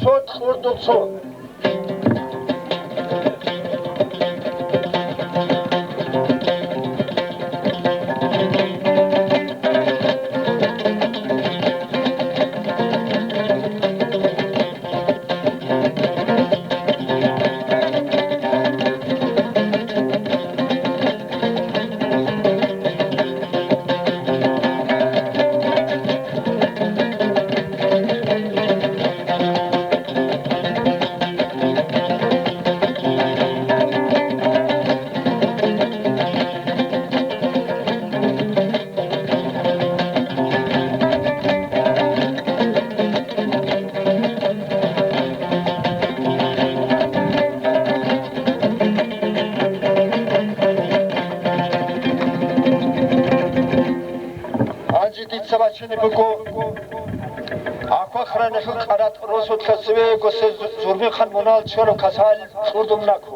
Sot Kurduksu. Sabahçını bu akwa khrane karat rosut khasve gose zurbi khan monal choro kasal khurdum nakho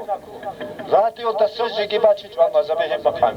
radio dasaj gi bachi chwa mazabe hem bakhan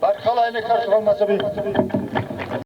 Barkhalayne karşı olmasa bir